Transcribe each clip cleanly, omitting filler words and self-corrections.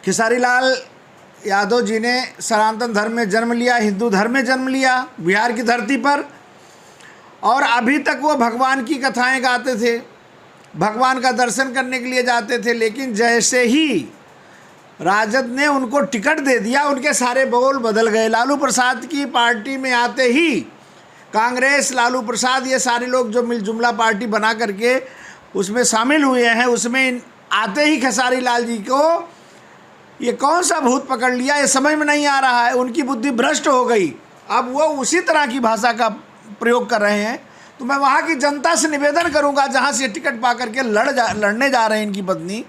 खेसारी लाल यादव जी ने सनातन धर्म में जन्म लिया, हिंदू धर्म में जन्म लिया बिहार की धरती पर, और अभी तक वो भगवान की कथाएं गाते थे, भगवान का दर्शन करने के लिए जाते थे। लेकिन जैसे ही राजद ने उनको टिकट दे दिया, उनके सारे बोल बदल गए। लालू प्रसाद की पार्टी में आते ही कांग्रेस, लालू प्रसाद, ये सारे लोग जो मिलजुमला पार्टी बना करके उसमें शामिल हुए हैं, उसमें आते ही खेसारी लाल जी को ये कौन सा भूत पकड़ लिया, ये समझ में नहीं आ रहा है। उनकी बुद्धि भ्रष्ट हो गई। अब वो उसी तरह की भाषा का प्रयोग कर रहे हैं। तो मैं वहाँ की जनता से निवेदन करूँगा, जहाँ से टिकट पा करके लड़ने जा रहे हैं इनकी पत्नी,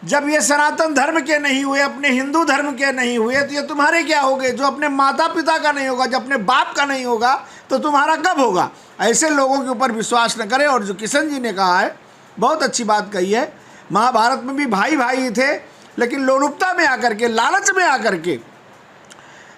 जब ये सनातन धर्म के नहीं हुए, अपने हिंदू धर्म के नहीं हुए, तो ये तुम्हारे क्या होंगे? जो अपने माता पिता का नहीं होगा, जो अपने बाप का नहीं होगा, तो तुम्हारा कब होगा? ऐसे लोगों के ऊपर विश्वास न करें। और जो किशन जी ने कहा है, बहुत अच्छी बात कही है। महाभारत में भी भाई भाई थे, लेकिन लोलुपता में आकर के, लालच में आकर के,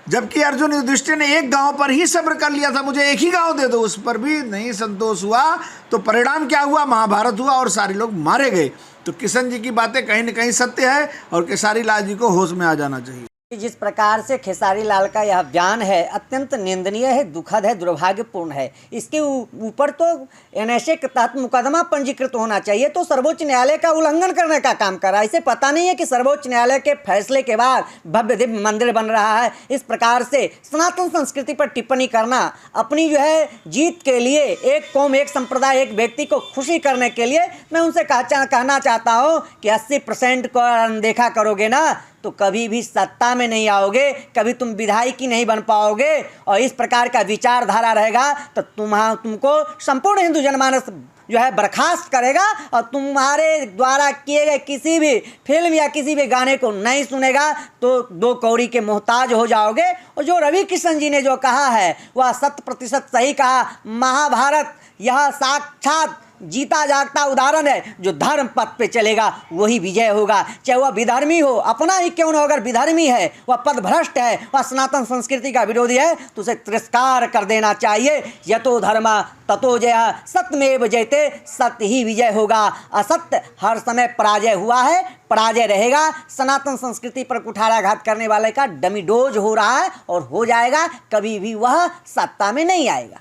जबकि अर्जुन युधिष्ठिर ने एक गांव पर ही सब्र कर लिया था, मुझे एक ही गांव दे दो, उस पर भी नहीं संतोष हुआ, तो परिणाम क्या हुआ? महाभारत हुआ और सारे लोग मारे गए। तो किशन जी की बातें कहीं न कहीं सत्य है और खेसारी लाल जी को होश में आ जाना चाहिए। जिस प्रकार से खेसारी लाल का यह बयान है, अत्यंत निंदनीय है, दुखद है, दुर्भाग्यपूर्ण है। इसके ऊपर तो एनएसए के तहत मुकदमा पंजीकृत होना चाहिए। तो सर्वोच्च न्यायालय का उल्लंघन करने का काम कर रहा है। इसे पता नहीं है कि सर्वोच्च न्यायालय के फैसले के बाद भव्य दिव्य मंदिर बन रहा है। इस प्रकार से सनातन संस्कृति पर टिप्पणी करना, अपनी जो है जीत के लिए, एक कौम, एक संप्रदाय, एक व्यक्ति को खुशी करने के लिए, मैं उनसे कहना चाहता हूँ कि 80% को अनदेखा करोगे ना, तो कभी भी सत्ता में नहीं आओगे, कभी तुम विधायकी नहीं बन पाओगे। और इस प्रकार का विचारधारा रहेगा तो तुमको संपूर्ण हिंदू जनमानस जो है बर्खास्त करेगा और तुम्हारे द्वारा किए गए किसी भी फिल्म या किसी भी गाने को नहीं सुनेगा, तो 2 कौड़ी के मोहताज हो जाओगे। और जो रवि किशन जी ने जो कहा है वह 100% सही कहा। महाभारत यह साक्षात जीता जागता उदाहरण है। जो धर्म पथ पे चलेगा वही विजय होगा, चाहे वह विधर्मी हो, अपना ही क्यों न हो। अगर विधर्मी है, वह पद भ्रष्ट है, वह सनातन संस्कृति का विरोधी है, तो उसे तिरस्कार कर देना चाहिए। यतो धर्म ततो जय, सत्यमेव जयते, सत्य ही विजय होगा। असत्य हर समय पराजय हुआ है, पराजय रहेगा। सनातन संस्कृति पर कुठाराघात करने वाले का डमी डोज हो रहा है और हो जाएगा, कभी भी वह सत्ता में नहीं आएगा।